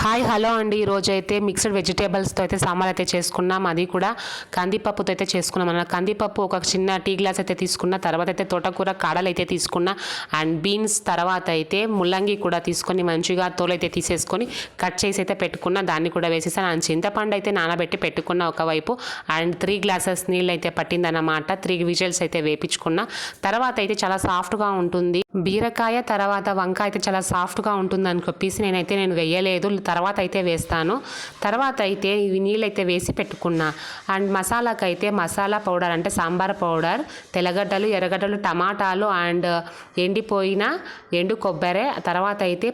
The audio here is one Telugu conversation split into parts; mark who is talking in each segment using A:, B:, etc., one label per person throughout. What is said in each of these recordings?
A: హాయ్ హలో అండి. ఈరోజైతే మిక్స్డ్ వెజిటేబుల్స్తో అయితే సాంబార్ అయితే చేసుకున్నాం. అది కూడా కందిపప్పుతో అయితే చేసుకున్నాం అన్న. కందిపప్పు ఒక చిన్న టీ గ్లాస్ అయితే తీసుకున్న. తర్వాత అయితే తోటకూర కాడలు అయితే తీసుకున్న. అండ్ బీన్స్ తర్వాత అయితే ముల్లంగి కూడా తీసుకొని మంచిగా తోలైతే తీసేసుకొని కట్ చేసి అయితే పెట్టుకున్న. దాన్ని కూడా వేసేసాను. అండ్ చింతపండు అయితే నానబెట్టి పెట్టుకున్న ఒకవైపు. అండ్ 3 గ్లాసెస్ నీళ్ళు అయితే పట్టిందన్నమాట. 3 విజిల్స్ అయితే వేపించుకున్న. తర్వాత అయితే చాలా సాఫ్ట్గా ఉంటుంది. బీరకాయ తర్వాత వంకాయ అయితే చాలా సాఫ్ట్గా ఉంటుంది అని చెప్పేసి నేను వేయలేదు. తర్వాత అయితే వేస్తాను. తర్వాత అయితే ఇవి నీళ్ళైతే వేసి పెట్టుకున్నా. అండ్ మసాలాకైతే మసాలా పౌడర్ అంటే సాంబార్ పౌడర్, తెల్లగడ్డలు, ఎర్రగడ్డలు, టమాటాలు అండ్ ఎండిపోయిన ఎండు కొబ్బరి, తర్వాత అయితే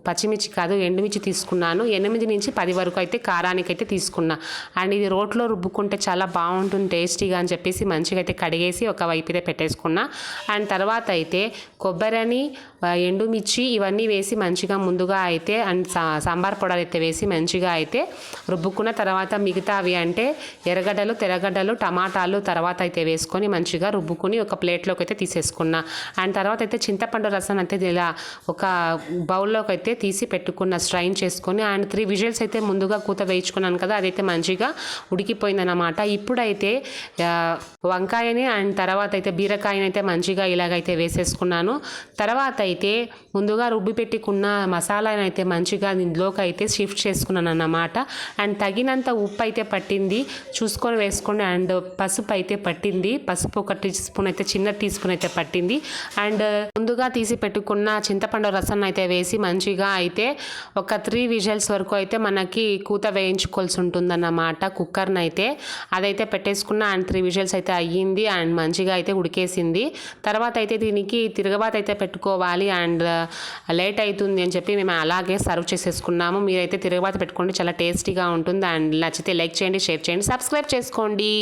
A: పచ్చిమిర్చి కాదు ఎండుమిర్చి తీసుకున్నాను. 8 నుంచి 10 వరకు అయితే కారానికి అయితే తీసుకున్నా. అండ్ ఇది రోట్లో రుబ్బుకుంటే చాలా బాగుంటుంది టేస్టీగా అని చెప్పేసి మంచిగా అయితే కడిగేసి ఒక వైపు అయితే పెట్టేసుకున్నా. అండ్ తర్వాత అయితే కొబ్బరిని, ఎండుమిర్చి ఇవన్నీ వేసి మంచిగా ముందుగా అయితే అండ్ సాంబార్ పౌడర్ అయితే వేసి మంచిగా అయితే రుబ్బుకున్న. తర్వాత మిగతావి అంటే ఎర్రగడ్డలు, తెల్లగడ్డలు, టమాటాలు తర్వాత అయితే వేసుకొని మంచిగా రుబ్బుకొని ఒక ప్లేట్లోకి అయితే తీసేసుకున్నా. అండ్ తర్వాత అయితే చింతపండు రసం అయితే ఇలా ఒక బౌల్లోకి అయితే తీసి పెట్టుకున్న, స్ట్రైన్ చేసుకొని. అండ్ 3 విజిల్స్ అయితే ముందుగా కూత వేయించుకున్నాను కదా, అదైతే మంచిగా ఉడికిపోయిందన్నమాట. ఇప్పుడైతే వంకాయని అండ్ తర్వాత అయితే బీరకాయని అయితే మంచిగా ఇలాగైతే వేసేసుకున్నాను. తర్వాత అయితే ముందుగా రుబ్బి పెట్టుకున్న మసాలాని అయితే మంచిగా ఇందులోకి అయితే షిఫ్ట్ చేసుకున్నాను అన్నమాట. అండ్ తగినంత ఉప్పు అయితే పట్టింది చూసుకొని వేసుకోండి. అండ్ పసుపు అయితే పట్టింది. పసుపు ఒక టీ స్పూన్ అయితే, చిన్న టీ స్పూన్ అయితే పట్టింది. అండ్ ముందుగా తీసి పెట్టుకున్న చింతపండు రసం అయితే వేసి మంచిగా అయితే ఒక 3 విజిల్స్ వరకు అయితే మనకి కూత వేయించుకోవాల్సి ఉంటుందన్నమాట. కుక్కర్ని అయితే అదైతే పెట్టేసుకున్న. అండ్ 3 విజిల్స్ అయితే అయ్యింది. అండ్ మంచిగా అయితే ఉడికేసింది. తర్వాత అయితే దీనికి తిరగబాత అయితే పెట్టుకోవాలి. అండ్ లేట్ అవుతుంది అని చెప్పి మేము అలాగే సర్వ్ చేసేసుకున్నాము. మీరైతే తిరగబాత పెట్టుకోండి, చాలా టేస్టీగా ఉంటుంది. అండ్ నచ్చితే లైక్ చేయండి, షేర్ చేయండి, సబ్స్క్రైబ్ చేసుకోండి.